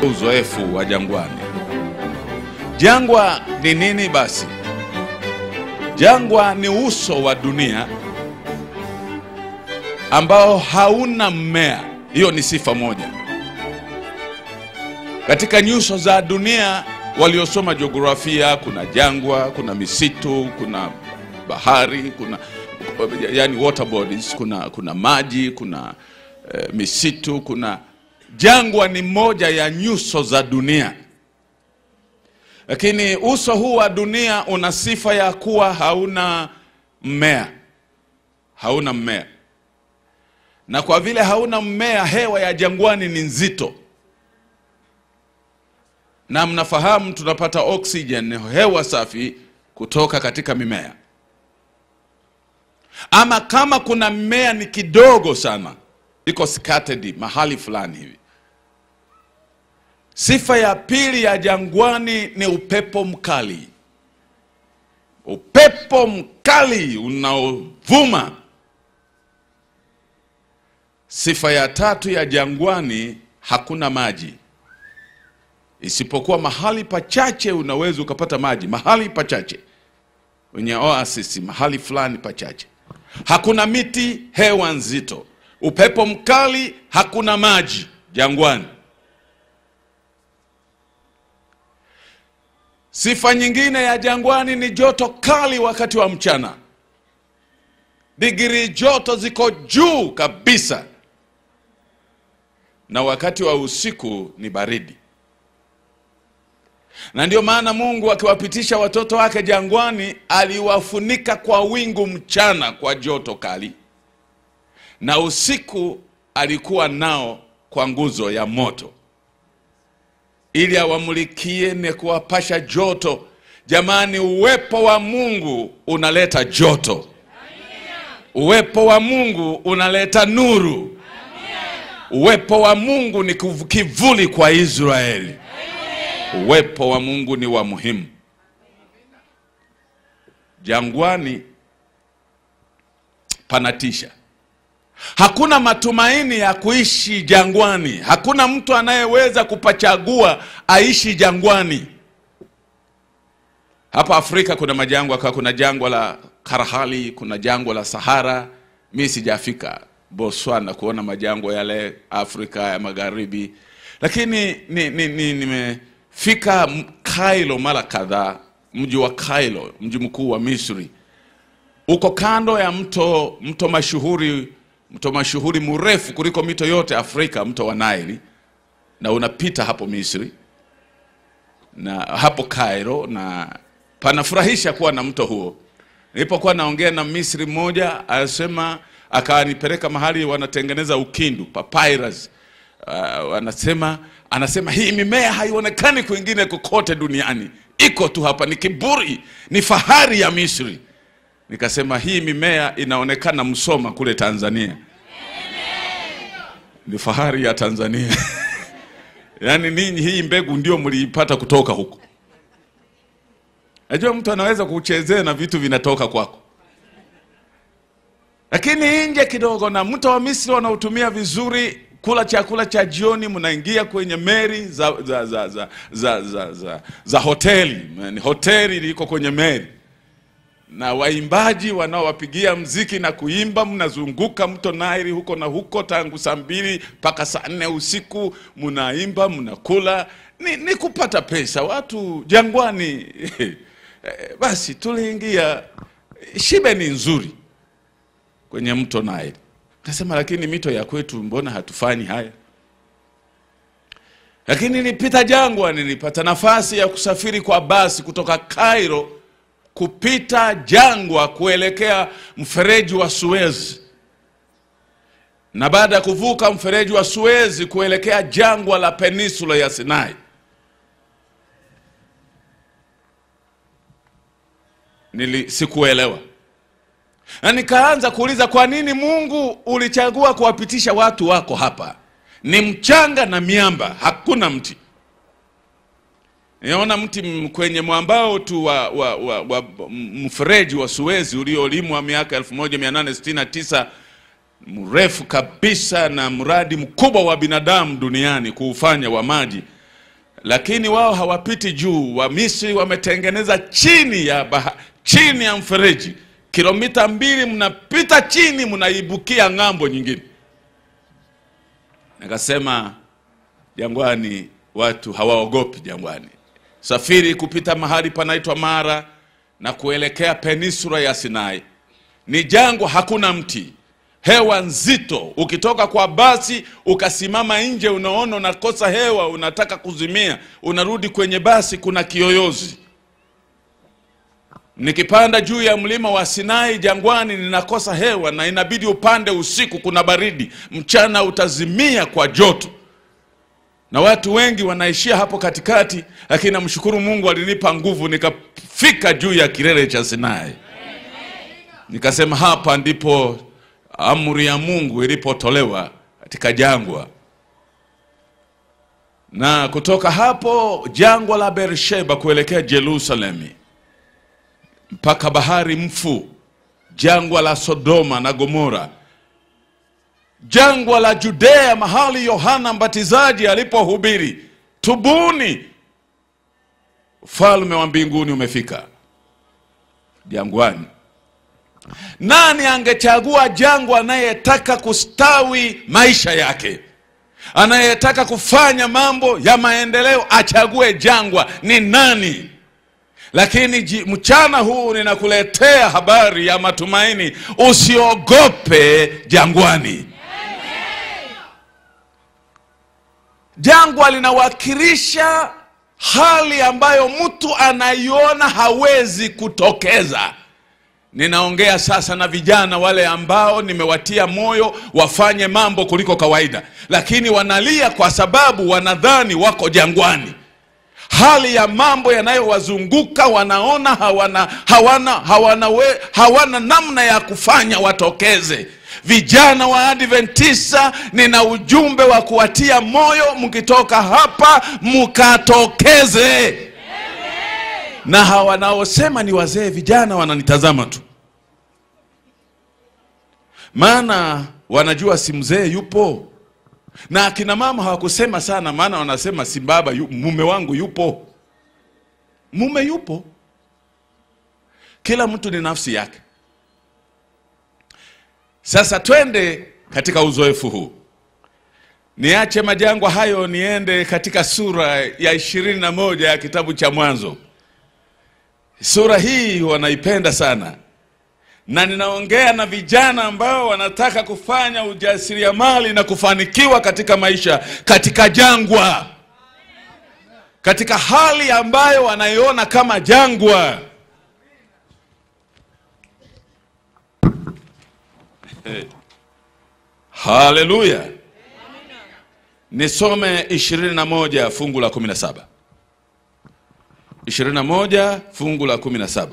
Uzoefu wa jangwani. Jangwa ni nini basi? Jangwa ni uso wa dunia ambao hauna mmea. Hiyo ni sifa moja. Katika nyuso za dunia waliosoma jiografia, kuna jangwa, kuna misitu, kuna bahari, kuna yani water bodies, kuna maji, kuna misitu, kuna jangwa ni moja ya nyuso za dunia. Lakini uso huu wa dunia una sifa ya kuwa hauna mmea. Hauna mmea. Na kwa vile hauna mmea, hewa ya jangwani ni nzito. Na mnafahamu tunapata oxygen, hewa safi kutoka katika mimea. Ama kama kuna mmea ni kidogo sana, iko scattered mahali fulani hivi. Sifa ya pili ya jangwani ni upepo mkali. Upepo mkali unaovuma. Sifa ya tatu ya jangwani, hakuna maji. Isipokuwa mahali pachache unaweza ukapata maji, mahali pachache. Wenye oasis, mahali fulani pachache. Hakuna miti, hewa nzito. Upepo mkali, hakuna maji jangwani. Sifa nyingine ya jangwani ni joto kali wakati wa mchana. Digrii joto ziko juu kabisa. Na wakati wa usiku ni baridi. Na ndio maana Mungu akiwapitisha watoto wake jangwani, aliwafunika kwa wingu mchana kwa joto kali. Na usiku alikuwa nao kwa nguzo ya moto, ili awamulikie na kuwapasha joto. Jamani, uwepo wa Mungu unaleta joto. Uwepo wa Mungu unaleta nuru. Uwepo wa Mungu ni kivuli kwa Israeli. Uwepo wa Mungu ni wa muhimu. Jangwani panatisha. Hakuna matumaini ya kuishi jangwani. Hakuna mtu anayeweza kupachagua aishi jangwani. Hapa Afrika kuna majangwa, kuna jangwa la Kalahari, kuna jangwa la Sahara. Mimi sijafika Botswana kuona majangwa yale Afrika ya Magharibi. Lakini nimefika Cairo mara kadhaa, mji wa Cairo, mji mkuu wa Misri. Uko kando ya mto mashuhuri mrefu kuliko mito yote Afrika, mto wa Nile, na unapita hapo Misri na hapo Cairo, na panafurahisha kuwa na mto huo. Nilipokuwa naongea na Misri mmoja, alisema, akanipeleka mahali wanatengeneza ukindu, papyrus. Anasema hii mimea haionekani kwingine kokote duniani, iko tu hapa, ni kiburi, ni fahari ya Misri. Nikasema hii mimea inaonekana Msoma kule Tanzania. Ni fahari ya Tanzania. Yaani ninyi hii mbegu ndio mliipata kutoka huko. Najua mtu anaweza kuchezea na vitu vinatoka kwako. Lakini nje kidogo na mto wa Misri wanautumia vizuri kula chakula cha jioni, mnaingia kwenye meli za hoteli. Hoteli liko kwenye meli. Na waimbaji wanaowapigia mziki na kuimba, mnazunguka mto Nile huko na huko tangu saa 2 mpaka saa 4 usiku, mnaimba, mnakula, ni kupata pesa. Watu jangwani basi tuliingia, shibe ni nzuri kwenye mto Nile. Nasema lakini mito ya kwetu mbona hatufanyi haya? Lakini nilipita jangwani, nilipata nafasi ya kusafiri kwa basi kutoka Cairo kupita jangwa kuelekea mfereji wa Suez. Na baada ya kuvuka mfereji wa Suez kuelekea jangwa la peninsula ya Sinai. Sikuelewa. Na nikaanza kuuliza, kwa nini Mungu ulichagua kuwapitisha watu wako hapa? Ni mchanga na miamba, hakuna mti. Niona mti kwenye mwambao tu wa mfereji wa Suez uliolimwa miaka 1869, mrefu kabisa na mradi mkubwa wa binadamu duniani kuufanya wa maji. lakini wao hawapiti juu. Wa Misri wametengeneza chini ya mfereji, kilomita 2 mnapita chini, mnaibukia ng'ambo nyingine. Nikasema jangwani watu hawaogopi jangwani. Safiri kupita mahali panaitwa Mara na kuelekea peninsula ya Sinai. Ni jangwa, hakuna mti, hewa nzito. Ukitoka kwa basi ukasimama nje, unaona unakosa hewa, unataka kuzimia, unarudi kwenye basi kuna kiyoyozi. Nikipanda juu ya mlima wa Sinai jangwani ninakosa hewa na inabidi upande usiku, kuna baridi, mchana utazimia kwa joto. Na watu wengi wanaishia hapo katikati, lakini namshukuru Mungu alinipa nguvu nikafika juu ya kilele cha Sinai. Nikasema hapa ndipo amri ya Mungu ilipotolewa katika jangwa. Na kutoka hapo jangwa la Beersheba kuelekea Yerusalemu mpaka bahari Mfu, jangwa la Sodoma na Gomora, jangwa la Judea mahali Yohana Mbatizaji alipohubiri, tubuni, ufalme wa mbinguni umefika. Jangwani. Nani angechagua jangwa anayetaka kustawi maisha yake, anayetaka kufanya mambo ya maendeleo achague jangwa? Ni nani? Lakini mchana huu ninakuletea habari ya matumaini. Usiogope jangwani. Jangwa linawakilisha hali ambayo mtu anaiona hawezi kutokeza. Ninaongea sasa na vijana wale ambao nimewatia moyo wafanye mambo kuliko kawaida, lakini wanalia kwa sababu wanadhani wako jangwani. Hali ya mambo yanayowazunguka wanaona hawana namna ya kufanya watokeze. Vijana wa Adventista, nina ujumbe wa kuwatia moyo, mkitoka hapa mkatokeze. Na hawa wanaosema ni wazee, vijana wananitazama tu, maana wanajua si mzee yupo. Na akina mama hawakusema sana, maana wanasema si baba mume wangu yupo. Mume yupo. Kila mtu ni nafsi yake. Sasa twende katika uzoefu huu. Niache majangwa hayo niende katika sura ya 21 ya kitabu cha Mwanzo. Sura hii wanaipenda sana. Na ninaongea na vijana ambao wanataka kufanya ujasiriamali na kufanikiwa katika maisha katika jangwa. Katika hali ambayo wanaiona kama jangwa. Haleluya. Nisome 21 fungu la 17. 21 fungu la 17.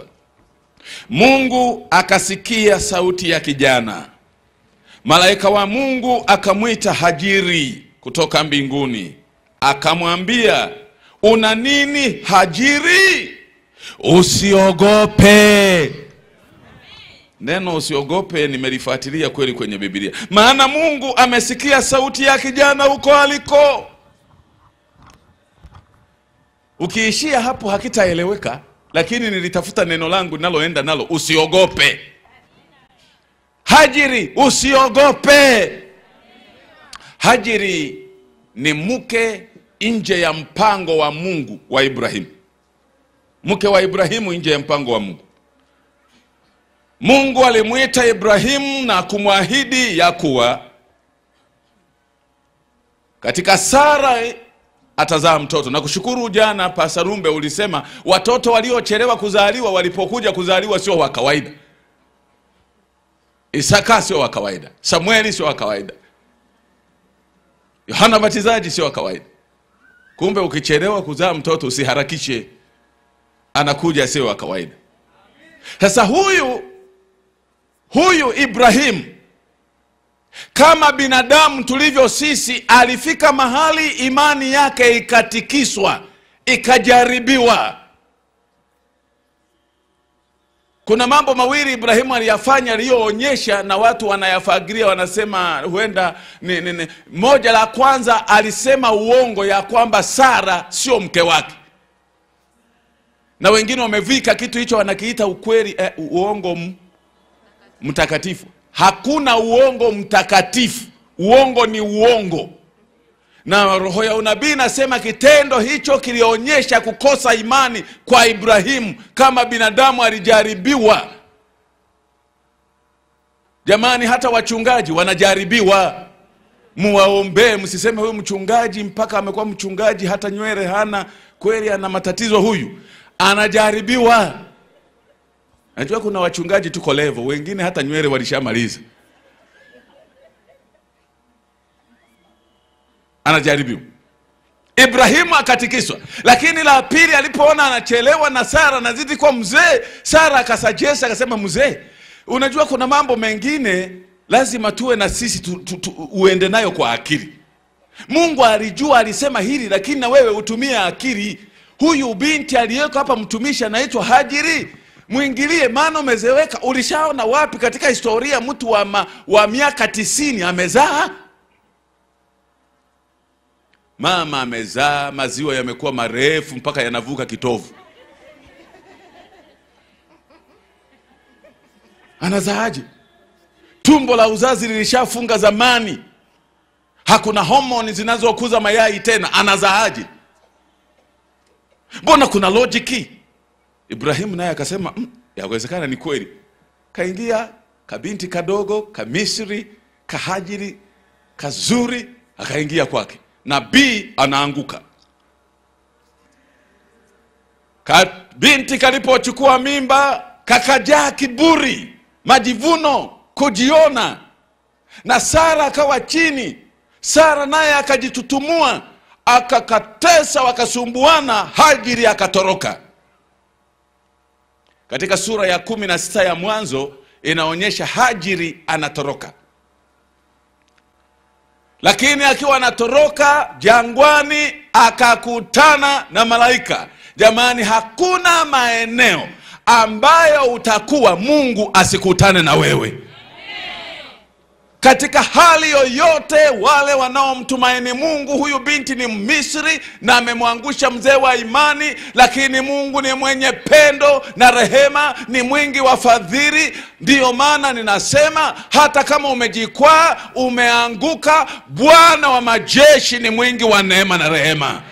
Mungu akasikia sauti ya kijana. Malaika wa Mungu akamwita Hajiri kutoka mbinguni. Akamwambia, una nini Hajiri? Usiogope. Neno usiogope nimelifuatilia kweli kwenye Biblia. Maana Mungu amesikia sauti ya kijana huko aliko. Ukiishia hapo hakitaeleweka, lakini nilitafuta neno langu naloenda nalo, usiogope. Hajiri, usiogope. Hajiri ni mke nje ya mpango wa Mungu wa Ibrahimu. Mke wa Ibrahimu nje ya mpango wa Mungu. Mungu alimuita Ibrahimu na kumwahidi ya kuwa katika Sara atazaa mtoto. Na kushukuru jana Pasarumbe ulisema watoto waliochelewa kuzaliwa walipokuja kuzaliwa sio wa kawaida. Isaka sio wa kawaida, Samueli sio wa kawaida, Yohana Mbatizaji sio wa kawaida. Kumbe ukichelewa kuzaa mtoto usiharakishe, anakuja sio wa kawaida. Sasa huyu Ibrahim, kama binadamu tulivyo sisi, alifika mahali imani yake ikatikiswa, ikajaribiwa. Kuna mambo mawili Ibrahimu aliyafanya aliyoonyesha na watu wanayafagiria, wanasema huenda ni. Moja la kwanza, alisema uongo ya kwamba Sara sio mke wake. Na wengine wamevika kitu hicho wanakiita ukweli, uongo mtakatifu. Hakuna uongo mtakatifu. Uongo ni uongo. Na roho ya unabii nasema kitendo hicho kilionyesha kukosa imani kwa Ibrahimu, kama binadamu alijaribiwa. Jamani, hata wachungaji wanajaribiwa. Muwaombe, msiseme huyu mchungaji mpaka amekuwa mchungaji hata nywele hana, kweli ana matatizo huyu. Anajaribiwa. Najua kuna wachungaji tuko level, wengine hata nywele walishamaliza. Anajaribiwa. Ibrahimu akatikiswa. Lakini la pili, alipoona anachelewa na Sara anazidi kwa mzee, Sara akasuggest, akasema, mzee, unajua kuna mambo mengine lazima tuwe na sisi uende nayo kwa akili. Mungu alijua, alisema hili, lakini na wewe utumie akili. Huyu binti aliyeko hapa mtumishi anaitwa Hajiri, muingilie, maana umezeweka. Ulishaona wapi katika historia mtu wa miaka 90 amezaa? Mama amezaa, maziwa yamekuwa marefu mpaka yanavuka kitovu. Anazaaje? Tumbo la uzazi lilishafunga zamani. Hakuna homoni zinazokuza mayai tena. Anazaaje? Mbona kuna logiki? Ibrahimu naye akasema, yawezekana ni kweli. Kaingia kabinti kadogo, Kamisri, Kahajiri, kazuri, akaingia kwake. Nabii anaanguka. Binti kalipochukua mimba, kakajaa kiburi, majivuno, kujiona. Na Sara akawa chini. Sara naye akajitutumua, akakatesa, wakasumbuana, Hajiri akatoroka. Katika sura ya 16 ya Mwanzo inaonyesha Hajiri anatoroka. Lakini akiwa anatoroka jangwani akakutana na malaika. Jamani, hakuna maeneo ambayo utakuwa Mungu asikutane na wewe. Katika hali yoyote, wale wanaomtumaini Mungu, huyu binti ni Misri na amemwangusha mzee wa imani, lakini Mungu ni mwenye pendo na rehema, ni mwingi wa fadhili. Ndiyo maana ninasema hata kama umejikwaa, umeanguka, Bwana wa majeshi ni mwingi wa neema na rehema.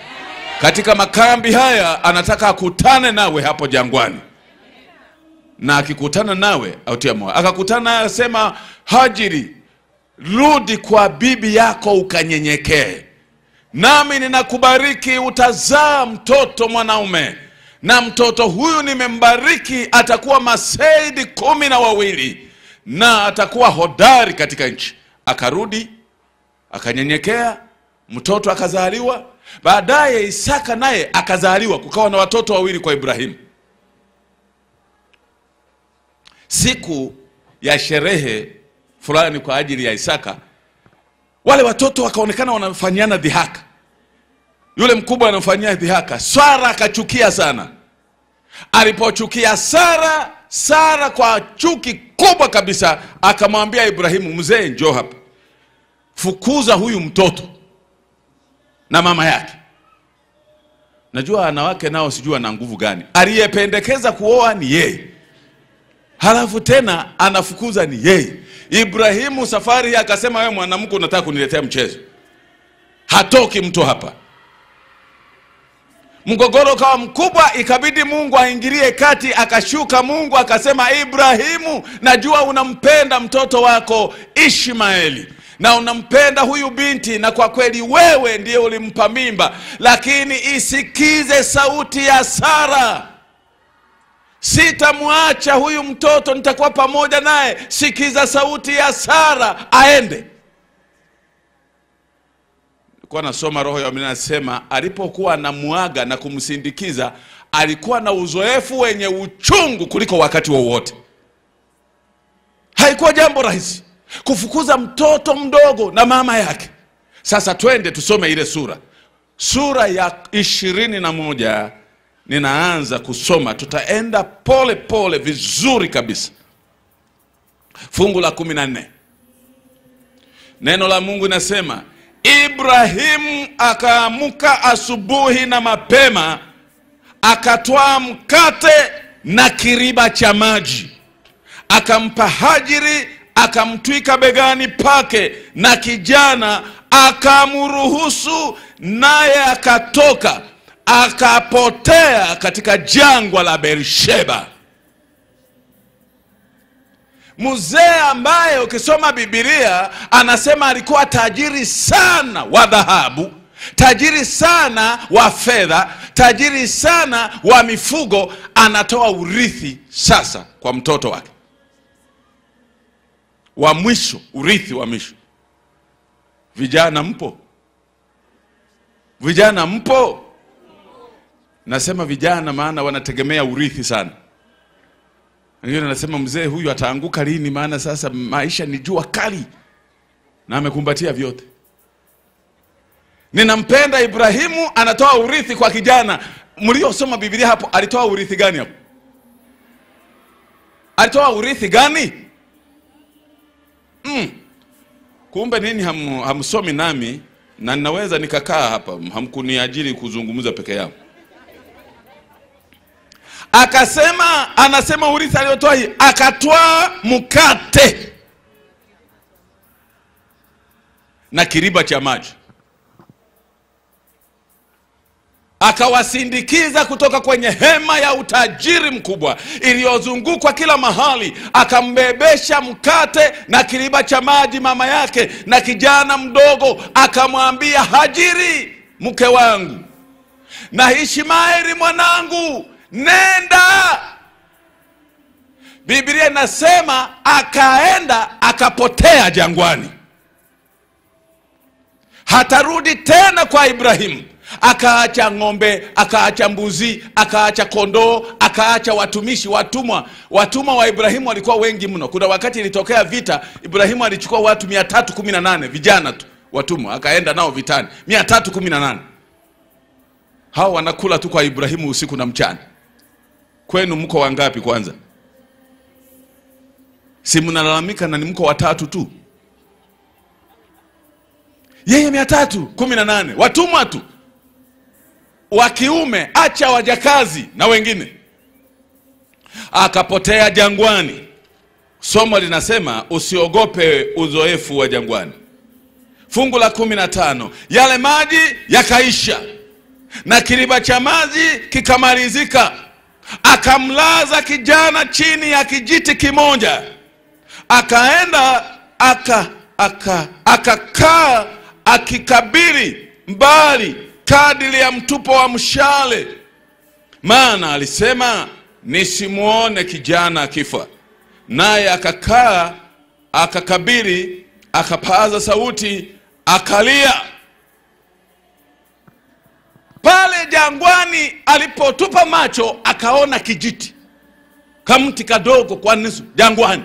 Katika makambi haya anataka akutane nawe hapo jangwani. Na akikutana nawe autia moyo. Akakutana asema, Hajiri, rudi kwa bibi yako ukanyenyekee. Nami ninakubariki, utazaa mtoto mwanaume. Na mtoto huyu nimembariki, atakuwa maseidi 12 na atakuwa hodari katika nchi. Akarudi, akanyenyekea, mtoto akazaliwa. Baadaye Isaka naye akazaliwa, kukawa na watoto 2 kwa Ibrahimu. Siku ya sherehe fulani kwa ajili ya Isaka, wale watoto wakaonekana wanafanyana dhihaka. Yule mkubwa anamfanyia dhihaka. Sara akachukia sana. Alipochukia Sara kwa chuki kubwa kabisa, akamwambia Ibrahimu, mzee, njoo hapa, fukuza huyu mtoto na mama yake. Najua wanawake nao sijua na nguvu gani. Aliyependekeza kuoa ni yeye, halafu tena anafukuza ni yeye. Ibrahimu safari akasema, wewe mwanamke unataka kuniletea mchezo, hatoki mtu hapa. Mgogoro kawa mkubwa, ikabidi Mungu aingilie kati. Akashuka Mungu akasema, Ibrahimu, najua unampenda mtoto wako Ishmaeli na unampenda huyu binti, na kwa kweli wewe ndiye ulimpa mimba, lakini isikize sauti ya Sara. Sitamwacha huyu mtoto, nitakuwa pamoja naye. Sikiza sauti ya Sara, aende. Kwa nasoma roho ya Mungu anasema, alipokuwa anamuaga na kumsindikiza, alikuwa na uzoefu wenye uchungu kuliko wakati wowote. Haikuwa jambo rahisi kufukuza mtoto mdogo na mama yake. Sasa twende tusome ile sura ya 21 ninaanza kusoma, tutaenda pole pole vizuri kabisa. Fungu la 14. Neno la Mungu linasema, Ibrahimu akaamuka asubuhi na mapema, akatwaa mkate na kiriba cha maji, akampa Hajiri, akamtwika begani pake, na kijana akamruhusu, naye akatoka akapotea katika jangwa la Beersheba. Mzee ambaye ukisoma Biblia anasema alikuwa tajiri sana wa dhahabu, tajiri sana wa fedha, tajiri sana wa mifugo, anatoa urithi sasa kwa mtoto wake wa mwisho, urithi wa mwisho. Vijana mpo? Vijana mpo? Nasema vijana maana wanategemea urithi sana. Wengine wanasema mzee huyu ataanguka lini, maana sasa maisha ni jua kali, na amekumbatia vyote. Ninampenda Ibrahimu, anatoa urithi kwa kijana. Mliosoma Biblia hapo, alitoa urithi gani hapo? Alitoa urithi gani? Kumbe nini hamsomi nami, na ninaweza nikakaa hapa, hamkuniajiri kuzungumza peke yangu. Akasema, anasema urithi aliotoa hii, akatwaa mkate na kiriba cha maji, akawasindikiza kutoka kwenye hema ya utajiri mkubwa iliyozungukwa kila mahali, akambebesha mkate na kiriba cha maji mama yake, na kijana mdogo akamwambia, Hajiri mke wangu na Ishmaeli mwanangu, nenda. Biblia inasema akaenda akapotea jangwani, hatarudi tena kwa Ibrahimu. Akaacha ng'ombe, akaacha mbuzi, akaacha kondoo, akaacha watumishi, watumwa wa Ibrahimu walikuwa wengi mno. Kuna wakati ilitokea vita, Ibrahimu alichukua watu 318 vijana tu watumwa, akaenda nao vitani 318. Hao wanakula tu kwa Ibrahimu usiku na mchana. Kwenu mko wangapi kwanza? Si mnalalamika na ni mko watatu tu? Yeye 318 watumwa tu wa kiume, acha wajakazi na wengine. Akapotea jangwani. Somo linasema usiogope uzoefu wa jangwani. Fungu la 15, yale maji yakaisha na kiriba cha maji kikamalizika. Akamlaza kijana chini ya kijiti kimoja, akaenda akakaa akikabiri mbali kadiri ya mtupo wa mshale, maana alisema nisimuone kijana akifa. Naye akakaa akakabiri, akapaza sauti, akalia. Pale jangwani alipotupa macho, akaona kijiti, kamti kadogo kwa nusu jangwani.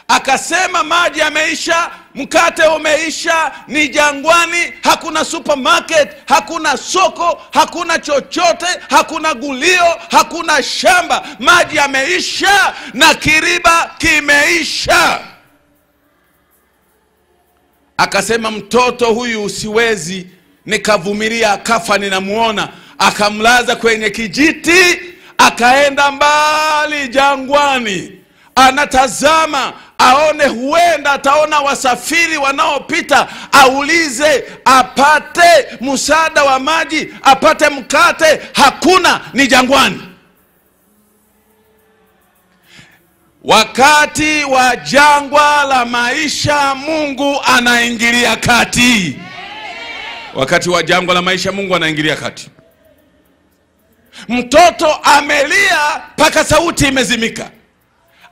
Akasema maji yameisha, mkate umeisha, ni jangwani, hakuna supermarket, hakuna soko, hakuna chochote, hakuna gulio, hakuna shamba. Maji yameisha na kiriba kimeisha. Akasema mtoto huyu usiwezi nikavumilia akafa, ninamuona. Akamlaza kwenye kijiti, akaenda mbali jangwani, anatazama aone huenda ataona wasafiri wanaopita, aulize apate msaada wa maji, apate mkate. Hakuna, ni jangwani. Wakati wa jangwa la maisha, Mungu anaingilia kati. Wakati wa jangwa la maisha, Mungu anaingilia kati. Mtoto amelia mpaka sauti imezimika,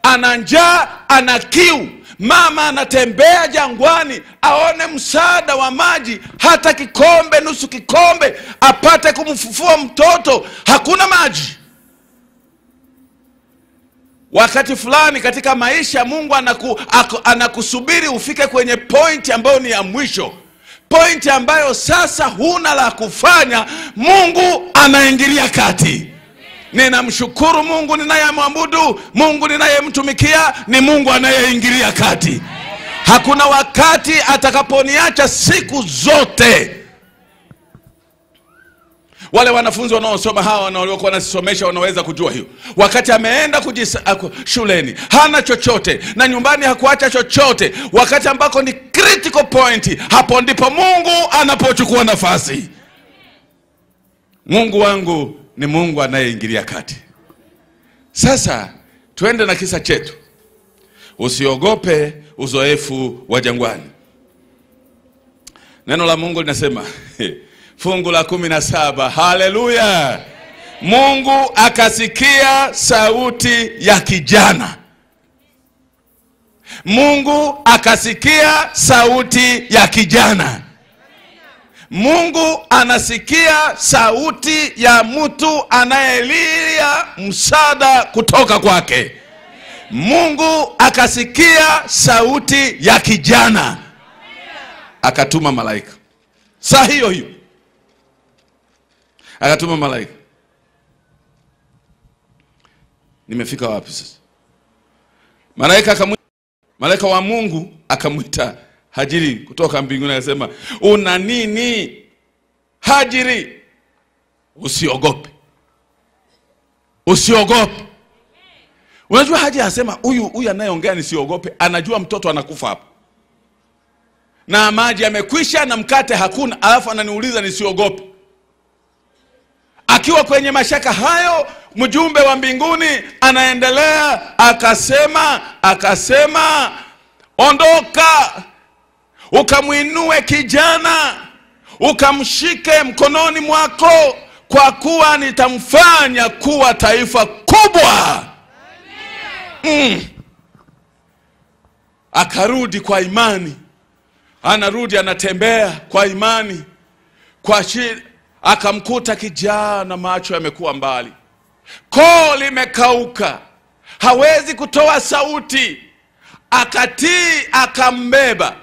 ana njaa, ana kiu. Mama anatembea jangwani aone msaada wa maji, hata kikombe, nusu kikombe, apate kumfufua mtoto. Hakuna maji. Wakati fulani katika maisha, Mungu anakusubiri ufike kwenye point ambayo ni ya mwisho. point ambayo sasa huna la kufanya, Mungu anaingilia kati. Ninamshukuru Mungu ninayemwabudu, Mungu ninayemtumikia ni Mungu anayeingilia kati. Hakuna wakati atakaponiacha siku zote. Wale wanafunzi wanaosoma hawa waliokuwa wanasomesha wanaweza kujua hiyo. Wakati ameenda shuleni hana chochote na nyumbani hakuacha chochote, wakati ambako ni critical point, hapo ndipo Mungu anapochukua nafasi. Mungu wangu ni Mungu anayeingilia kati. Sasa tuende na kisa chetu. Usiogope uzoefu wa jangwani. Neno la Mungu linasema fungu la 17, haleluya. Mungu akasikia sauti ya kijana. Mungu akasikia sauti ya kijana. Mungu anasikia sauti ya mtu anayelia msaada kutoka kwake. Mungu akasikia sauti ya kijana, akatuma malaika. Saa hiyo hiyo akatuma malaika. Nimefika wapi sasa? Malaika wa Mungu akamwita Hajiri kutoka mbinguni, akasema, una nini Hajiri? Usiogope. Usiogope. Unajua Hajiri asema huyu anayeongea nisiogope, anajua mtoto anakufa hapa. Na maji yamekwisha na mkate hakuna, alafu ananiuliza nisiogope. Akiwa kwenye mashaka hayo, mjumbe wa mbinguni anaendelea akasema, ondoka, ukamuinue kijana, ukamshike mkononi mwako, kwa kuwa nitamfanya kuwa taifa kubwa. Akarudi kwa imani. Anarudi anatembea kwa imani. Kwa shida akamkuta kijana macho yamekuwa mbali. Koo limekauka. Hawezi kutoa sauti. Akatii, akambeba.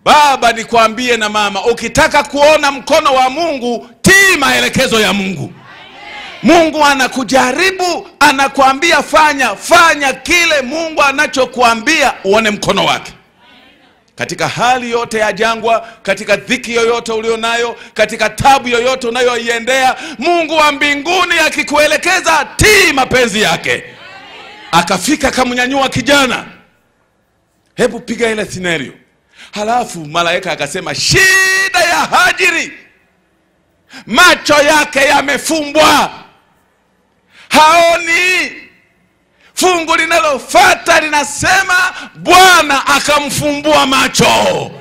Baba, nikwambie na mama, ukitaka kuona mkono wa Mungu, tii maelekezo ya Mungu. Mungu anakujaribu, anakuambia fanya kile Mungu anachokuambia, uone mkono wake. Katika hali yote ya jangwa, katika dhiki yoyote ulionayo, katika tabu yoyote unayoiendea, Mungu wa mbinguni akikuelekeza, tii mapenzi yake. Akafika akamnyanyua kijana. Hebu piga ile scenario. Halafu malaika akasema, shida ya Hajiri, macho yake yamefumbwa, haoni. Fungu linalofuata linasema Bwana akamfumbua macho.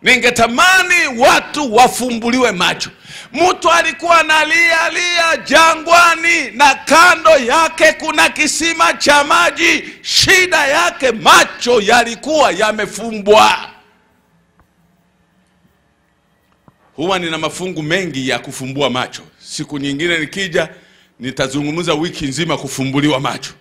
Ningetamani watu wafumbuliwe macho. Mtu alikuwa analia jangwani na kando yake kuna kisima cha maji. Shida yake macho yalikuwa yamefumbwa. Huwa nina mafungu mengi ya kufumbua macho. Siku nyingine nikija nitazungumza wiki nzima kufumbuliwa macho.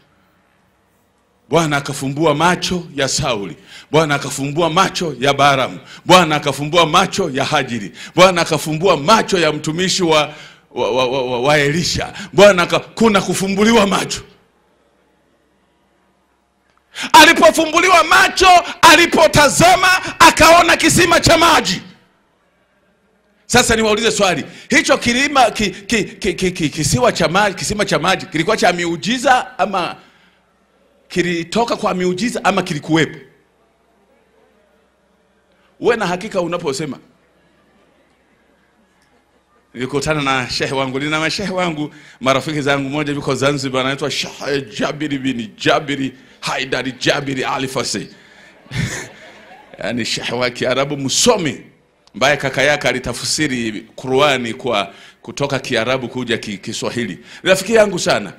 Bwana akafumbua macho ya Sauli. Bwana akafumbua macho ya Baramu. Bwana akafumbua macho ya Hajiri. Bwana akafumbua macho ya mtumishi wa Elisha. Bwana kuna kufumbuliwa macho. Alipofumbuliwa macho, alipotazama akaona kisima cha maji. Sasa niwaulize swali, hicho kisima cha maji kilikuwa cha miujiza ama kilitoka kwa miujiza ama kilikuwepo? Uwe na hakika unaposema. Nilikutana na shehe wangu, nina mashehe wangu, marafiki zangu, mmoja yuko Zanzibar anaitwa Sheikh Jabiri bin Jabiri Haidari Jabiri Alifasi. Yani shehe wa Kiarabu msomi, ambaye kaka yake alitafsiri Qur'ani kutoka Kiarabu kuja Kiswahili. Rafiki yangu sana.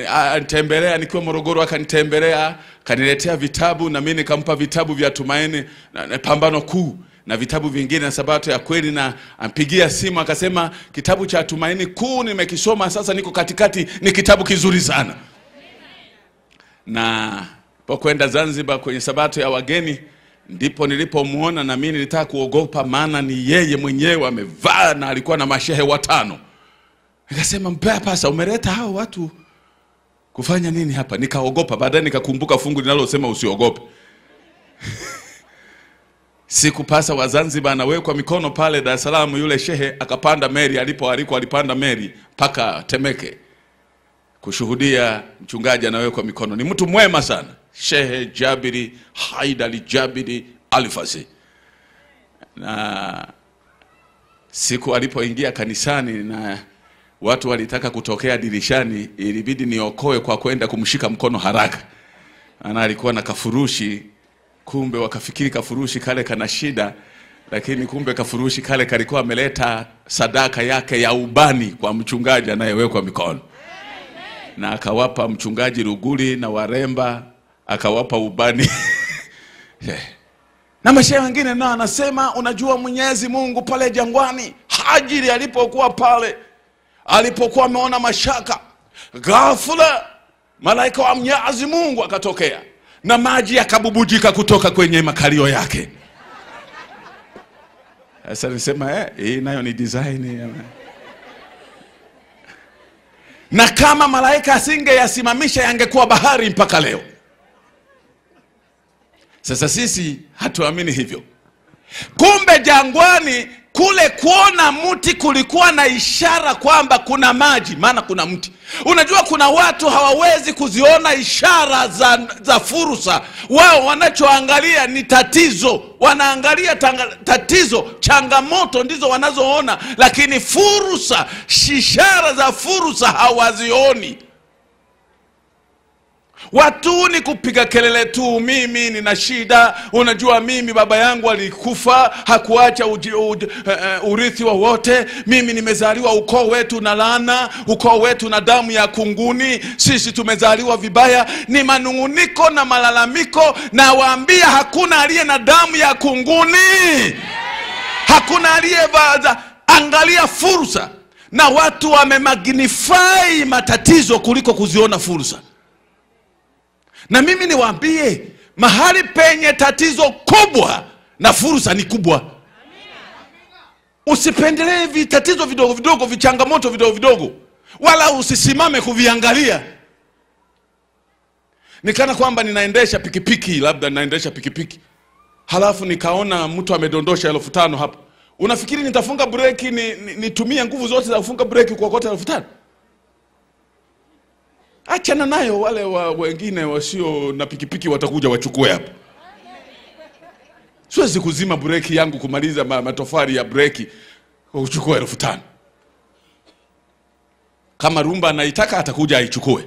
Anitembelea nikiwa Morogoro, akanitembelea, kaniletea vitabu na mimi nikampa vitabu vya Tumaini na Pambano Kuu na vitabu vingine na Sabato ya Kweli, na ampigia simu akasema kitabu cha Tumaini Kuu nimekisoma, sasa niko katikati, ni kitabu kizuri sana. Na kwa kwenda Zanzibar kwenye Sabato ya wageni, Ndipo nilipomuona na mimi nilitaka kuogopa, maana ni yeye mwenyewe amevaa na alikuwa na mashehe 5. Nikasema, mpea pasa, umeleta hao watu kufanya nini hapa? Nikaogopa. Baadaye nikakumbuka fungu linalosema usiogope. Siku pasa wa Zanzibar anawekwa mikono pale Dar es Salaam, yule shehe akapanda meli, alipanda meli paka Temeke kushuhudia mchungaji anawekwa mikono. Ni mtu mwema sana, Shehe Jabiri Haidali Jabiri Alifasi. Na siku alipoingia kanisani na watu walitaka kutokea dirishani, ilibidi niokoe kwa kwenda kumshika mkono haraka. Ana alikuwa na kafurushi, kumbe wakafikiri kafurushi kale kana shida, lakini kumbe kafurushi kale kalikuwa ameleta sadaka yake ya ubani kwa mchungaji anayewekwa mikono. Na akawapa mchungaji Ruguli na Waremba, akawapa ubani. Na mashehe wengine nao anasema, unajua Mwenyezi Mungu pale jangwani, Hajiri alipokuwa pale, alipokuwa ameona mashaka, ghafula malaika wa Mwenyezi Mungu akatokea na maji yakabubujika kutoka kwenye makalio yake. Sasa nisema hii nayo ni design. Na kama malaika asingeyasimamisha yangekuwa bahari mpaka leo. Sasa sisi hatuamini hivyo. Kumbe jangwani kule kuona mti kulikuwa na ishara kwamba kuna maji, maana kuna mti. Unajua kuna watu hawawezi kuziona ishara za fursa. Wao wanachoangalia ni tatizo. Wanaangalia tatizo, changamoto ndizo wanazoona, lakini fursa, ishara za fursa hawazioni. Watu ni kupiga kelele tu, mimi nina shida, unajua mimi baba yangu alikufa, hakuacha urithi wowote, mimi nimezaliwa ukoo wetu na laana, ukoo wetu na damu ya kunguni, sisi tumezaliwa vibaya. Ni manunguniko na malalamiko, na waambia hakuna aliye na damu ya kunguni. Hakuna aliyevaza. Angalia fursa. Na watu wamemagnify matatizo kuliko kuziona fursa. Na mimi niwaambie, mahali penye tatizo kubwa na fursa ni kubwa. Usipendelee vitatizo vidogo vidogo, vichangamoto vidogo vidogo, wala usisimame kuviangalia. Nikana kwamba ninaendesha pikipiki, labda ninaendesha pikipiki, halafu nikaona mtu amedondosha 5,000 hapo. Unafikiri nitafunga breki, nitumie nguvu zote za kufunga breki kuokota 5,000? Achana nayo, wale wengine wasio na pikipiki watakuja wachukue hapo. Siwezi kuzima breki yangu kumaliza matofali ya breki uchukue 5,000. Kama Rumba anaitaka atakuja aichukue.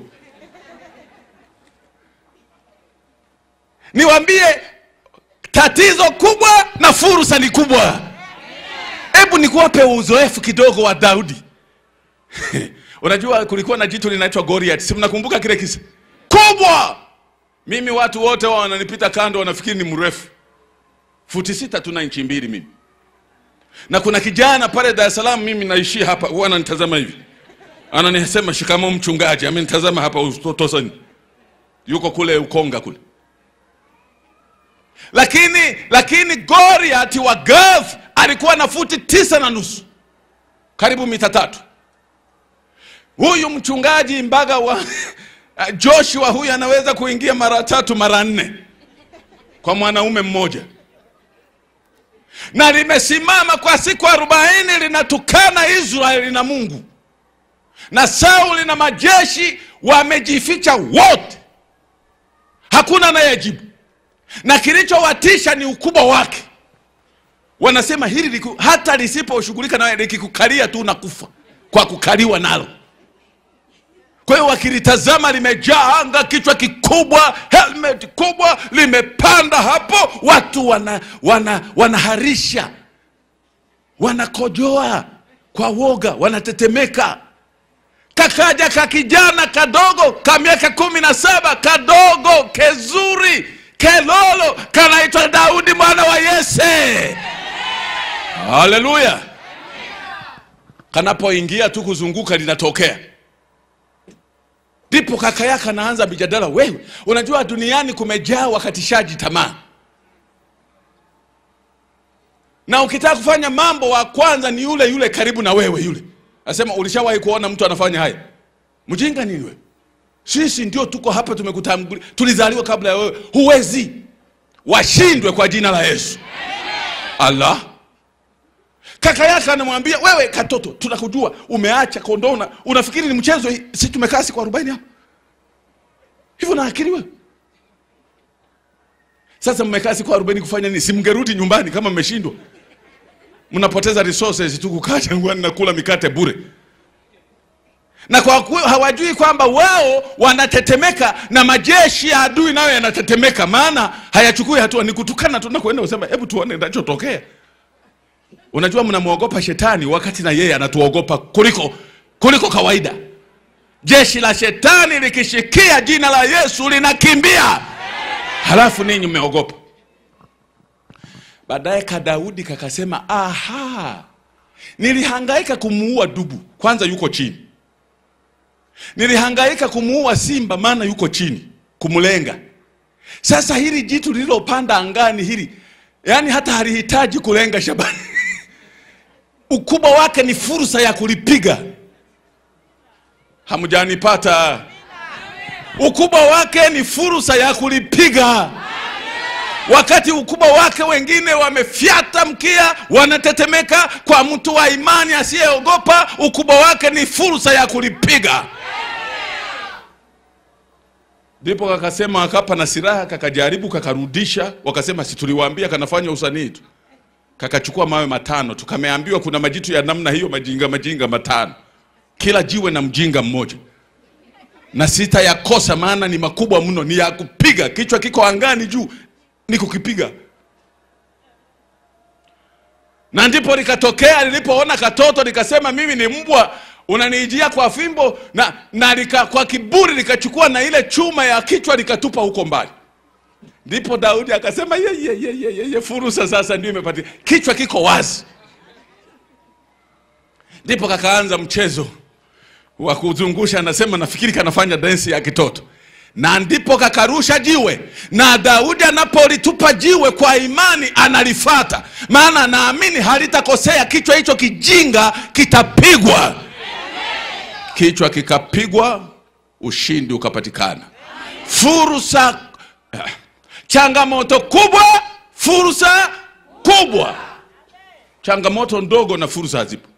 Niwaambie, tatizo kubwa na fursa ni kubwa. Hebu nikuwape uzoefu kidogo wa Daudi. Unajua kulikuwa na jitu linaitwa Goliath. Si mnakumbuka kile kisa? Kubwa. Mimi watu wote wao wananipita kando, wanafikiri ni mrefu. Futi 6 tu na inchi 2 mimi. Na kuna kijana pale Dar es Salaam, mimi naishi hapa, huwa ananitazama hivi. Ananisema shikamoo mchungaji, amenitazama hapa utotosani. Yuko kule Ukonga kule. Lakini Goliath wa Gath alikuwa na futi 9.5. Karibu mita 3. Huyu mchungaji Mbaga wa Joshua, huyu anaweza kuingia mara 3 mara 4 kwa mwanaume mmoja. Na limesimama kwa siku 40 linatukana Israeli na Mungu. Na Sauli na majeshi wamejificha wote. Hakuna anayejibu. Na kilichowatisha ni ukubwa wake. Wanasema hili hata lisiposhughulika nawe likikukalia tu unakufa kwa kukaliwa nalo. Kwa hiyo wakilitazama limejaa anga, kichwa kikubwa, helmet kubwa, limepanda hapo, watu wanaharisha, wanakojoa kwa woga, wanatetemeka. Kakaja kakijana kadogo, ka miaka 17, kadogo, kezuri, kelolo, kanaitwa Daudi mwana wa Yese. Haleluya. Kanapoingia tu kuzunguka linatokea. Ndipo kaka yake anaanza bijadala, wewe unajua duniani kumejaa wakatishaji tamaa. Na ukitaka kufanya mambo, wa kwanza ni yule yule karibu na wewe yule. Asema ulishawahi kuona mtu anafanya haya? Mjinga nini wewe? Sisi ndio tuko hapa, tumekutambulia, tulizaliwa kabla ya wewe. Huwezi. Washindwe kwa jina la Yesu. Allah. Kaka yake anamwambia, wewe katoto, tunakujua umeacha kondona, unafikiri ni mchezo? Sisi tumekaa siku 40 hapa. Hivyo na akili wewe? Sasa mmekaa siku 40 kufanya nini? Si mngerudi nyumbani kama mmeshindwa? Mnapoteza resources tu kukaa jangwani na kula mikate bure. Na kwa hawajui kwamba wao wanatetemeka na majeshi ya adui nayo yanatetemeka, maana hayachukui hatua, ni kutukana tu na kwenda kusema hebu tuone kinachotokea. Unajua mnamuogopa shetani wakati na yeye anatuogopa kuliko kawaida. Jeshi la shetani likishikia jina la Yesu linakimbia. Halafu ninyi mmeogopa. Baadaye Daudi kakasema, aha, nilihangaika kumuua dubu, kwanza yuko chini. Nilihangaika kumuua simba, maana yuko chini, kumulenga. Sasa hili jitu lililopanda angani hili, yani hata halihitaji kulenga Shabani. Ukubwa wake ni fursa ya kulipiga. Hamjanipata? Ukubwa wake ni fursa ya kulipiga. Wakati ukubwa wake wengine wamefyata mkia, wanatetemeka, kwa mtu wa imani asiyeogopa, ukubwa wake ni fursa ya kulipiga. Ndipo kakasema, akapa na silaha, kakajaribu, kakarudisha. Wakasema si tuliwaambia kanafanya usanii tu. Kakachukua mawe 5, tukameambiwa kuna majitu ya namna hiyo, majinga 5, kila jiwe na mjinga mmoja. Na sita ya kosa, maana ni makubwa mno, ni ya kupiga. Kichwa kiko angani juu, ni kukipiga. Na ndipo likatokea, nilipoona katoto likasema, mimi ni mbwa, unanijia kwa fimbo, na kwa kiburi likachukua na ile chuma ya kichwa likatupa huko mbali. Ndipo Daudi akasema, ye fursa sasa ndio imepatikana. Kichwa kiko wazi. Ndipo kakaanza mchezo wa kuzungusha, anasema nafikiri kanafanya dance ya kitoto. Na ndipo kakarusha jiwe, na Daudi anapolitupa jiwe kwa imani analifuata, maana naamini halitakosea. Kichwa hicho kijinga kitapigwa. Kichwa kikapigwa, ushindi ukapatikana. Fursa, changamoto kubwa, fursa kubwa. Changamoto ndogo na fursa zipo.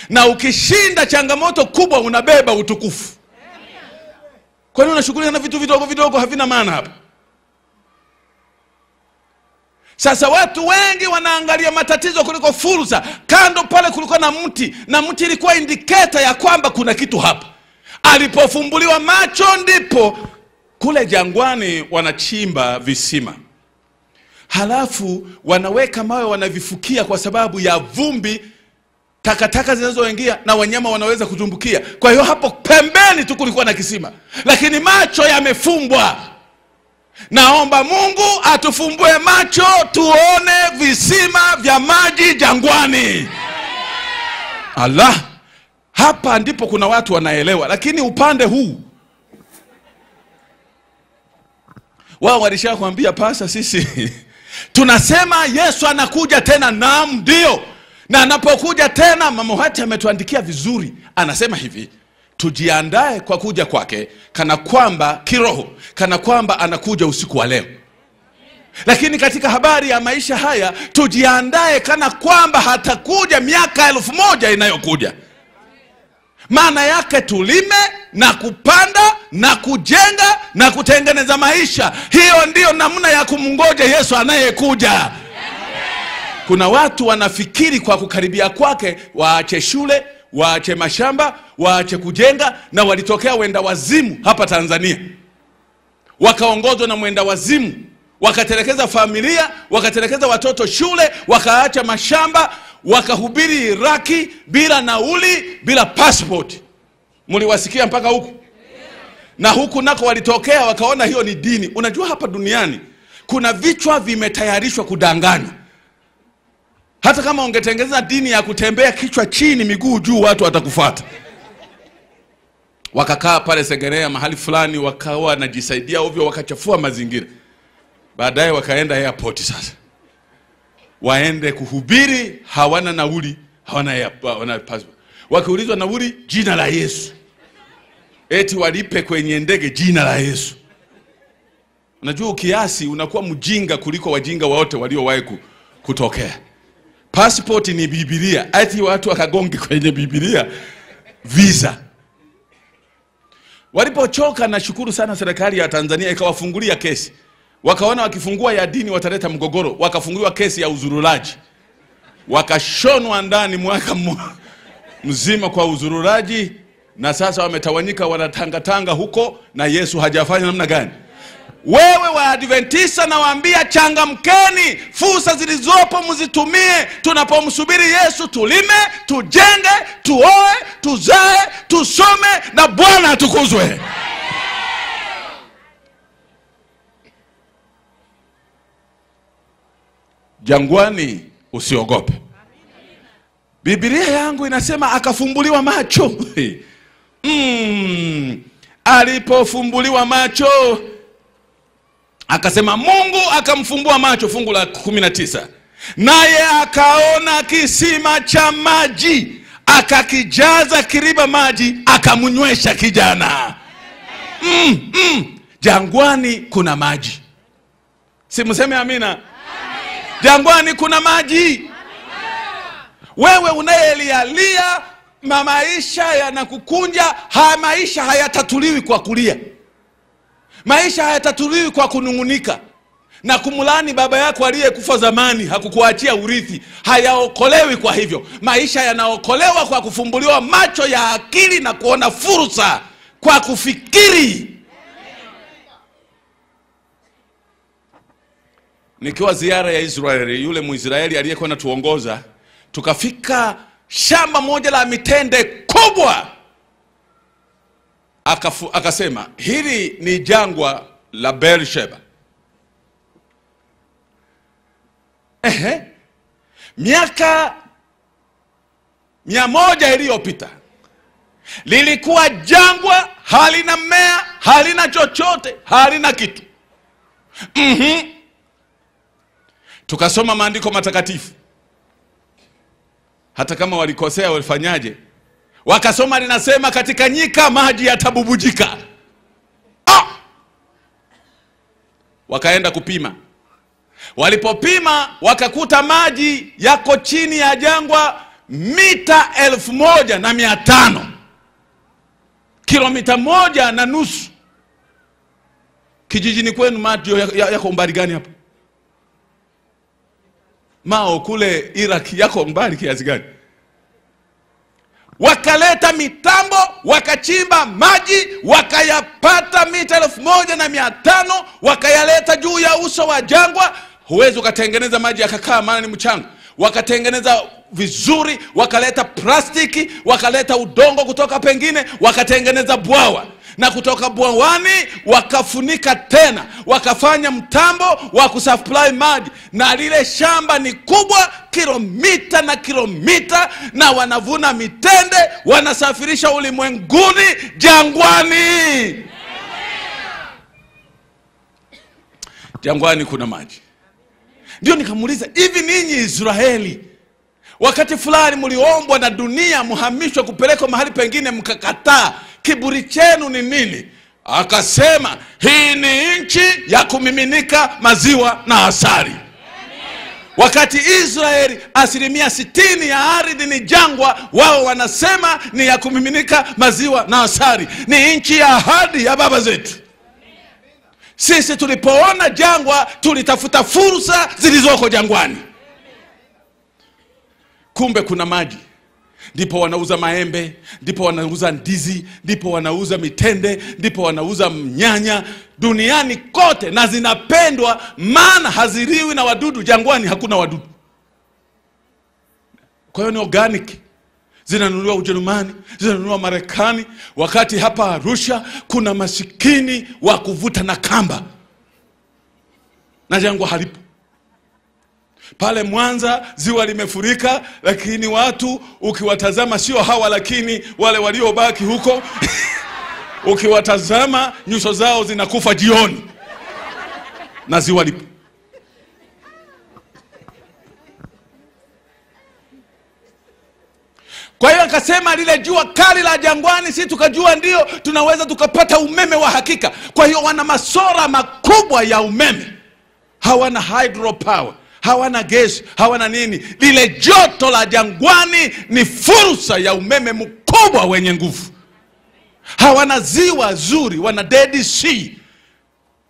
Na ukishinda changamoto kubwa unabeba utukufu. Kwa nini unashughulika na vitu vidogo vidogo havina maana hapa? Sasa watu wengi wanaangalia matatizo kuliko fursa. Kando pale kulikuwa na mti, na mti ilikuwa indicator ya kwamba kuna kitu hapa. Alipofumbuliwa macho, ndipo kule jangwani wanachimba visima. Halafu wanaweka mawe, wanavifukia kwa sababu ya vumbi, takataka zinazoingia na wanyama wanaweza kutumbukia. Kwa hiyo hapo pembeni tu kulikuwa na kisima, lakini macho yamefumbwa. Naomba Mungu atufumbue macho tuone visima vya maji jangwani. Allah, hapa ndipo kuna watu wanaelewa, lakini upande huu wao walishakwambia pasa sisi tunasema Yesu anakuja tena. Naam, ndio. Na anapokuja tena, Mama Hati ametuandikia vizuri, anasema hivi, tujiandae kwa kuja kwake, kana kwamba kiroho, kana kwamba anakuja usiku wa leo. Lakini katika habari ya maisha haya, tujiandae kana kwamba hatakuja miaka 1000 inayokuja. Maana yake tulime na kupanda na kujenga na kutengeneza maisha. Hiyo ndiyo namna ya kumngoja Yesu anayekuja. Kuna watu wanafikiri kwa kukaribia kwake waache shule, waache mashamba, waache kujenga, na walitokea wenda wazimu hapa Tanzania. Wakaongozwa na mwenda wazimu, wakatelekeza familia, wakatelekeza watoto shule, wakaacha mashamba, wakahubiri Iraki bila nauli, bila passport. Mliwasikia mpaka huku? Na huku nako walitokea wakaona hiyo ni dini. Unajua hapa duniani kuna vichwa vimetayarishwa kudanganya. Hata kama ungetengeza dini ya kutembea kichwa chini miguu juu, watu watakufuata. Wakakaa pale Segerea mahali fulani, wakawa wanajisaidia ovyo, wakachafua mazingira. Baadaye wakaenda airport sasa. waende kuhubiri, hawana nauli, hawana passport. Wakiulizwa nauli, jina la Yesu. Eti walipe kwenye ndege jina la Yesu. Unajua kiasi unakuwa mjinga kuliko wajinga wote waliowahi kutokea. Passport ni Biblia, ati watu wakagonge kwenye Biblia visa. Walipochoka, na shukuru sana serikali ya Tanzania ikawafungulia kesi. Wakaona wakifungua ya dini wataleta mgogoro, wakafunguliwa kesi ya uzururaji. Wakashonwa ndani mwaka mzima kwa uzururaji, na sasa wametawanyika, wanatangatanga huko, na Yesu hajafanya namna gani? Wewe wa Adventista nawaambia, changamkeni, fursa zilizopo mzitumie. Tunapomsubiri Yesu, tulime, tujenge, tuoe, tuzae, tusome, na Bwana atukuzwe. Jangwani usiogope. Biblia yangu inasema akafumbuliwa macho. Alipofumbuliwa macho, akasema Mungu akamfumbua macho, fungu la 19. Naye akaona kisima cha maji, akakijaza kiriba maji, akamunywesha kijana. Jangwani kuna maji. Simseme amina. Jangwani kuna maji. Wewe unayelialia maisha yanakukunja, maisha hayatatuliwi kwa kulia. Maisha hayatatuliwi kwa kunungunika na kumulani baba yako aliyekufa zamani, hakukuachia urithi. Hayaokolewi kwa hivyo. Maisha yanaokolewa kwa kufumbuliwa macho ya akili na kuona fursa kwa kufikiri. Nikiwa ziara ya Israeli, yule Mwisraeli aliyekuwa anatuongoza, tukafika shamba moja la mitende kubwa. Akasema hili ni jangwa la Beersheba. Miaka 100 iliyopita lilikuwa jangwa, halina mmea, halina chochote, halina kitu. Tukasoma maandiko matakatifu. Hata kama walikosea walifanyaje? Wakasoma linasema katika nyika maji yatabubujika. Wakaenda kupima. Walipopima wakakuta maji yako chini ya jangwa mita 1500. Kilomita 1.5. Kijijini kwenu maji yako mbali gani hapo? Mao kule Iraq yako mbali kiasi gani? Wakaleta mitambo, wakachimba maji, wakayapata mita 1500, wakayaleta juu ya uso wa jangwa. Huwezi ukatengeneza maji yakakaa, maana ni mchanga. Wakatengeneza vizuri, wakaleta plastiki, wakaleta udongo kutoka pengine, wakatengeneza bwawa. Na kutoka bwawani wakafunika tena, wakafanya mtambo wa kusupply maji. Na lile shamba ni kubwa, kilomita na kilomita, na wanavuna mitende, wanasafirisha ulimwenguni jangwani. Jangwani kuna maji. Ndio nikamuuliza, hivi ninyi Israeli, wakati fulani mliombwa na dunia muhamishwe kupelekwa mahali pengine mkakataa, kiburi chenu ni nini? Akasema hii ni nchi ya kumiminika maziwa na asali. Wakati Israeli 60% ya ardhi ni jangwa, wao wanasema ni ya kumiminika maziwa na asali. Ni nchi ya ahadi ya baba zetu. Sisi tulipoona jangwa, tulitafuta fursa zilizoko jangwani. Kumbe kuna maji. Ndipo wanauza maembe, ndipo wanauza ndizi, ndipo wanauza mitende, ndipo wanauza nyanya duniani kote, na zinapendwa maana haziliwi na wadudu. Jangwani hakuna wadudu. Kwa hiyo ni organic. Zinanunuliwa Ujerumani, zinanunuliwa Marekani, wakati hapa Arusha kuna masikini wa kuvuta na kamba, na jangwa halipo. Pale Mwanza ziwa limefurika, lakini watu ukiwatazama sio hawa, lakini wale waliobaki huko ukiwatazama nyuso zao zinakufa jioni, na ziwa lipo. Kwa hiyo akasema lile jua kali la jangwani, si tukajua ndio tunaweza tukapata umeme wa hakika. Kwa hiyo wana masora makubwa ya umeme. Hawana hydropower, hawana gesi, hawana nini. Lile joto la jangwani ni fursa ya umeme mkubwa wenye nguvu. Hawana ziwa zuri, wana Dead Sea.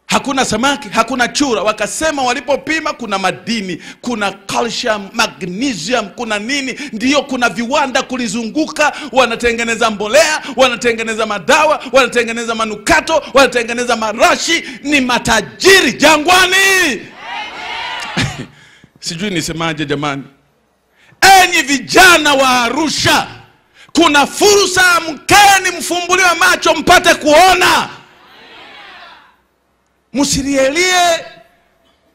Hakuna samaki, hakuna chura. Wakasema walipopima kuna madini, kuna calcium, magnesium, kuna nini. Ndiyo, kuna viwanda kulizunguka, wanatengeneza mbolea, wanatengeneza madawa, wanatengeneza manukato, wanatengeneza marashi. Ni matajiri jangwani. Sijui nisemaje jamani. Enyi vijana wa Arusha, kuna fursa, mkeni mfumbuliwe macho mpate kuona. Msirielie,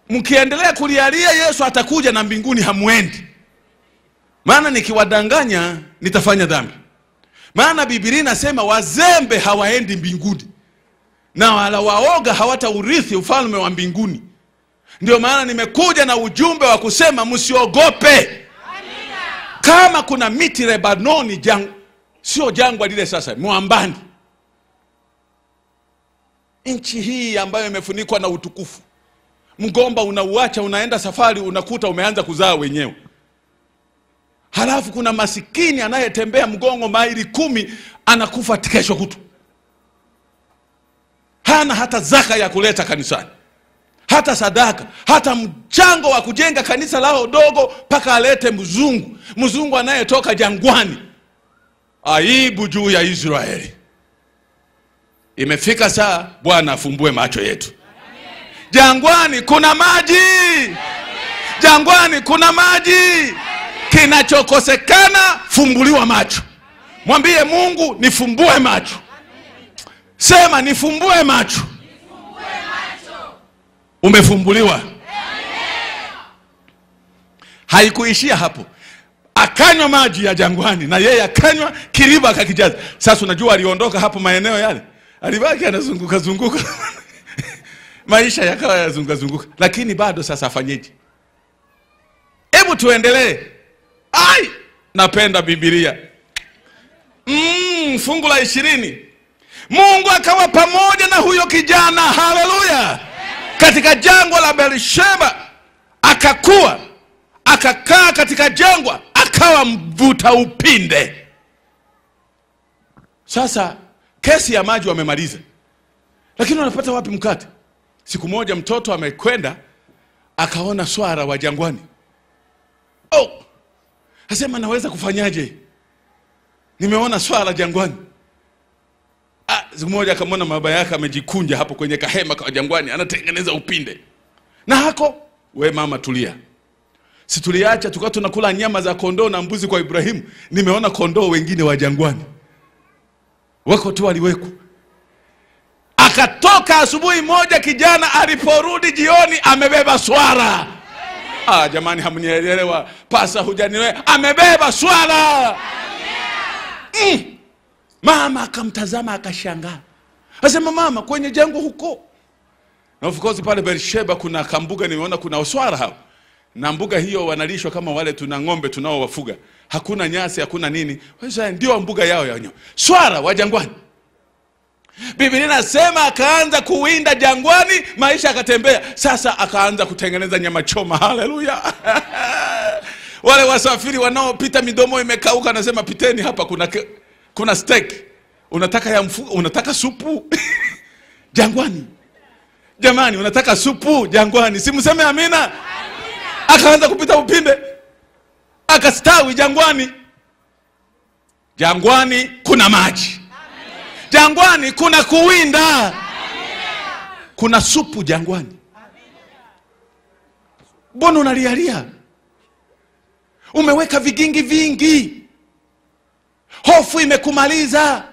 mkiendelea kulialia Yesu atakuja na mbinguni hamuendi. Maana nikiwadanganya nitafanya dhambi. Maana Biblia inasema wazembe hawaendi mbinguni, na wala waoga hawataurithi ufalme wa mbinguni. Ndio maana nimekuja na ujumbe wa kusema msiogope. Kama kuna miti Lebanoni, sio jangwa lile sasa, mwambani. Nchi hii ambayo imefunikwa na utukufu. Mgomba unauacha, unaenda safari, unakuta umeanza kuzaa wenyewe. Halafu kuna masikini anayetembea mgongo maili 10, anakufa kesho kutu. Hana hata zaka ya kuleta kanisani, hata sadaka, hata mchango wa kujenga kanisa lao dogo, paka alete mzungu. Mzungu anayetoka jangwani. Aibu juu ya Israeli. Imefika saa Bwana afumbue macho yetu. Jangwani kuna maji. Jangwani kuna maji. Kinachokosekana fumbuliwa macho. Mwambie Mungu, nifumbue macho. Sema nifumbue macho. Umefumbuliwa. Haikuishia hapo. Akanywa maji ya jangwani, na yeye akanywa, kiriba akakijaza. Sasa unajua aliondoka hapo maeneo yale, alibaki anazunguka zunguka. Maisha yakawa yazunguka zunguka. Lakini bado sasa afanyeje? Hebu tuendelee. Napenda Biblia. Fungu la 20. Mungu akawa pamoja na huyo kijana. Haleluya. Katika jangwa la Beersheba akakua, akakaa katika jangwa, akawa mvuta upinde. Sasa kesi ya maji wamemaliza, lakini wanapata wapi mkate? Siku moja mtoto amekwenda akaona swara wa jangwani. Asema naweza kufanyaje? Nimeona swara jangwani. Siku moja akamwona baba yake amejikunja hapo kwenye kahema kwa jangwani, anatengeneza upinde. Na hako, we mama tulia. Situliacha tukawa tunakula nyama za kondoo na mbuzi kwa Ibrahimu. Nimeona kondoo wengine wa jangwani. Wako tu waliweko. Akatoka asubuhi moja, kijana aliporudi jioni amebeba swara. Jamani hamnielewa, pasa hujanielewa. Amebeba swara. Mama akamtazama akashangaa. Asema mama, kwenye jangwa huko. Na of course pale Beersheba kuna kambuga, nimeona kuna swara hao. Na mbuga hiyo wanalishwa kama wale tuna ng'ombe tunao wafuga. Hakuna nyasi, hakuna nini. Sasa ndio mbuga yao ya wanyama. Swara wa jangwani. Biblia inasema akaanza kuwinda jangwani, maisha akatembea. Sasa akaanza kutengeneza nyama choma. Haleluya. Wale wasafiri wanaopita midomo imekauka, anasema piteni hapa, kuna steak. Unataka ya mfugo, unataka supu? Jangwani. Jamani, unataka supu jangwani? Simseme amina. Akaanza kupita upinde, akastawi jangwani. Jangwani kuna maji. Jangwani kuna kuwinda. Kuna supu jangwani. Mbona unalialia? Umeweka vigingi vingi. Hofu imekumaliza.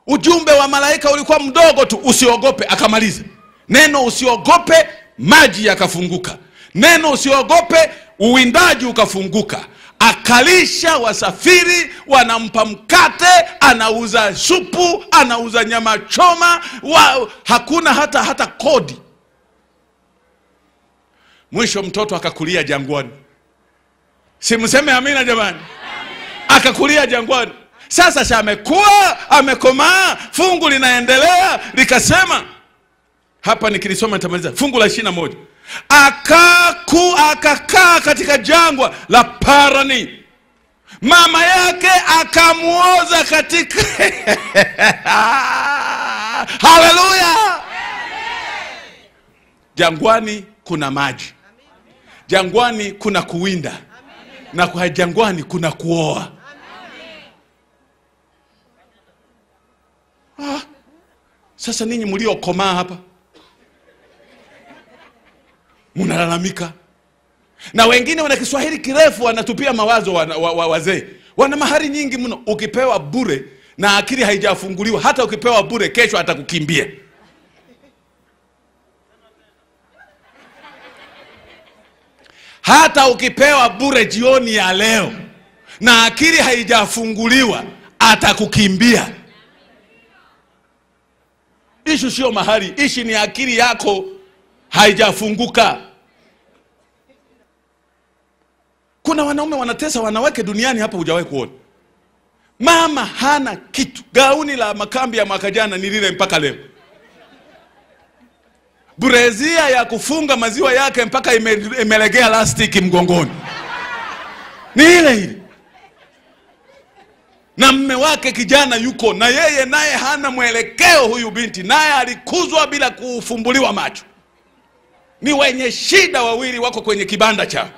Ujumbe wa malaika ulikuwa mdogo tu, usiogope, akamaliza. Neno usiogope, maji yakafunguka. Neno usiogope, uwindaji ukafunguka. Akalisha wasafiri, wanampa mkate, anauza supu, anauza nyama choma, hakuna hata kodi. Mwisho mtoto akakulia jangwani. Simseme amina jamani. akakulia jangwani. Sasa amekuwa, amekomaa, fungu linaendelea, likasema hapa nikilisoma nitamaliza fungu la 21. Akakaa katika jangwa la Parani. Mama yake akamuoza katika haleluya. Jangwani kuna maji. Jangwani kuna kuwinda. Na kwa jangwani kuna kuoa. Sasa ninyi mliokomaa hapa mnalalamika. Na wengine wana Kiswahili kirefu wanatupia mawazo wazee. Wana mahari nyingi mno. Ukipewa bure na akili haijafunguliwa, hata ukipewa bure kesho atakukimbia. Hata ukipewa bure jioni ya leo na akili haijafunguliwa atakukimbia. Ishu sio mahari, ishi ni akili yako haijafunguka. Kuna wanaume wanatesa wanawake duniani hapa hujawahi kuona. Mama hana kitu. Gauni la makambi ya mwaka jana ni lile mpaka leo. Burezia ya kufunga maziwa yake mpaka imelegea lastiki mgongoni. Ni ile. Na mume wake kijana yuko na yeye naye hana mwelekeo. Huyu binti naye alikuzwa bila kufumbuliwa macho. Ni wenye shida wawili wako kwenye kibanda chao.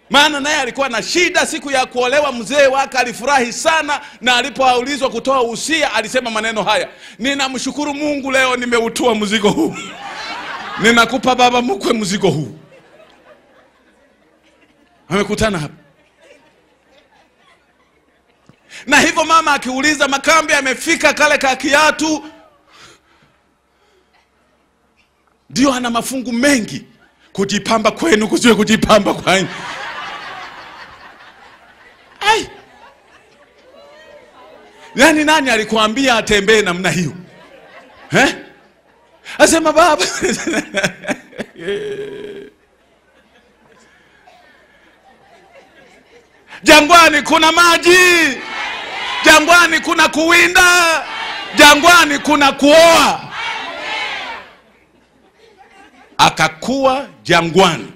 Maana naye alikuwa na shida. Siku ya kuolewa mzee wake alifurahi sana, na alipoulizwa kutoa usia alisema maneno haya: ninamshukuru Mungu leo nimeutua mzigo huu. Ninakupa baba mkwe mzigo huu. Amekutana hapa. Na hivyo mama akiuliza makambi amefika kale ka kiatu, ndio ana mafungu mengi. Kujipamba kwenu kusiwe kujipamba kwenu. Ai. Nani alikuambia atembee namna hiyo? Asema baba. Jangwani kuna maji. Jangwani kuna kuwinda. Jangwani kuna kuoa. Akakuwa jangwani.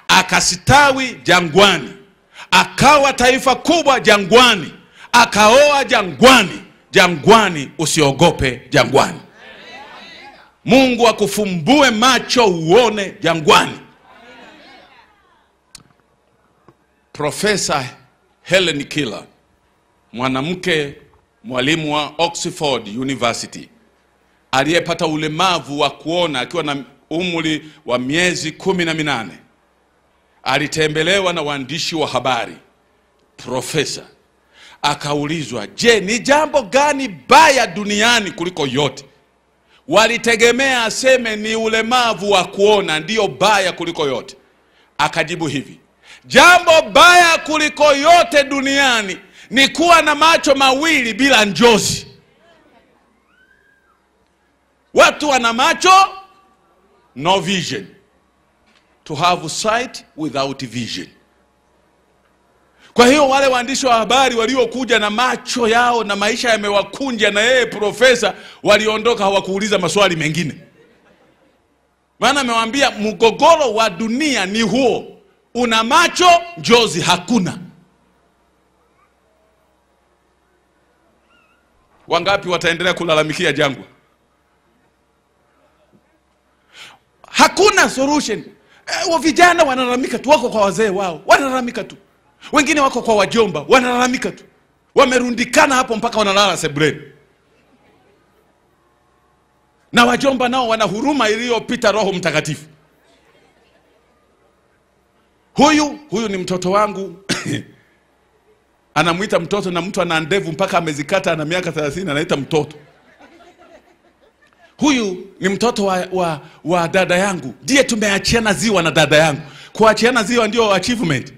Akasitawi jangwani. Akawa taifa kubwa jangwani. Akaoa jangwani. Jangwani usiogope jangwani. Mungu akufumbue macho uone jangwani. Profesa Helen Keller, mwanamke mwalimu wa Oxford University, aliyepata ulemavu wa kuona akiwa na umri wa miezi 18, alitembelewa na waandishi wa habari. Profesa akaulizwa, je, ni jambo gani baya duniani kuliko yote? Walitegemea aseme ni ulemavu wa kuona ndio baya kuliko yote. Akajibu hivi: jambo baya kuliko yote duniani ni kuwa na macho mawili bila njozi. Watu wana macho, no vision. To have sight without vision. Kwa hiyo wale waandishi wa habari waliokuja na macho yao na maisha yamewakunja na yeye profesa, waliondoka hawakuuliza maswali mengine. Maana amewaambia mgogoro wa dunia ni huo. Una macho, njozi hakuna. Wangapi wataendelea kulalamikia jangwa? Hakuna solution. Vijana wanalalamika tu, wako kwa wazee wao, wanalalamika tu. Wengine wako kwa wajomba, wanalalamika tu. Wamerundikana hapo mpaka wanalala sebuleni. Na wajomba nao wana huruma iliyopita Roho Mtakatifu. Huyu ni mtoto wangu. Anamuita mtoto, na mtu ana ndevu mpaka amezikata, ana miaka 30 anaita mtoto. Huyu ni mtoto wa dada yangu. Ndiye tumeachiana ziwa na dada yangu. Kuachiana ziwa ndio achievement.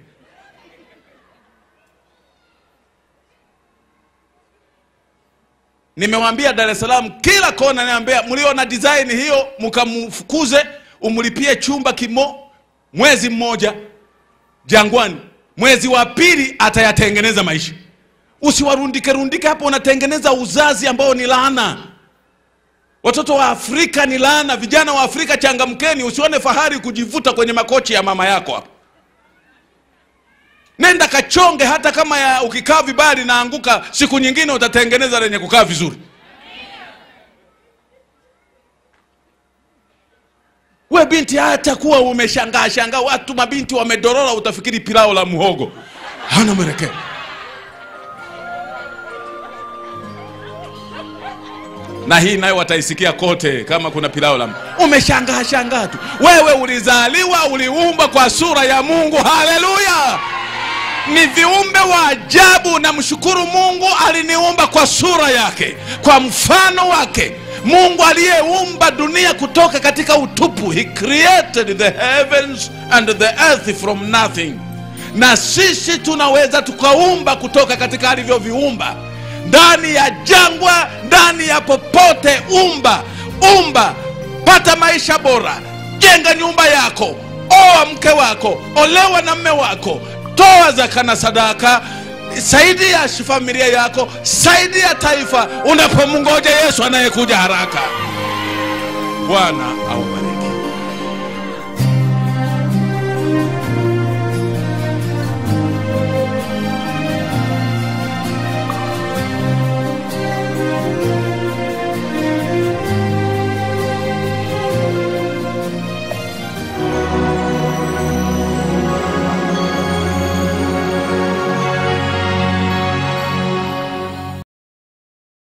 Nimewaambia Dar es Salaam kila kona, niambia mliona design hiyo mkamfukuze, umlipie chumba mwezi mmoja jangwani. mwezi wa pili atayatengeneza maisha. Usiwarundike hapo, unatengeneza uzazi ambao ni laana. Watoto wa Afrika ni laana. Vijana wa Afrika, changamkeni, usione fahari kujivuta kwenye makochi ya mama yako hapo. Nenda kachonge, hata kama ukikaa vibali na anguka, siku nyingine utatengeneza lenye kukaa vizuri. We binti, hata kuwa umeshangaa watu mabinti wamedorora, utafikiri pilao la muhogo. Hana mwelekeo. Na hii nayo wataisikia kote kama kuna pilao la umeshangaa tu. Wewe ulizaliwa, uliumba kwa sura ya Mungu. Haleluya! Ni viumbe wa ajabu, na mshukuru Mungu aliniumba kwa sura yake, kwa mfano wake. Mungu aliyeumba dunia kutoka katika utupu. He created the heavens and the earth from nothing. Na sisi tunaweza tukaumba kutoka katika alivyoviumba. Ndani ya jangwa, ndani ya popote, umba, pata maisha bora, jenga nyumba yako, oa mke wako, olewa na mme wako, toa zaka na sadaka, saidia familia yako, saidia taifa, unapomngoja Yesu anayekuja haraka. Bwana au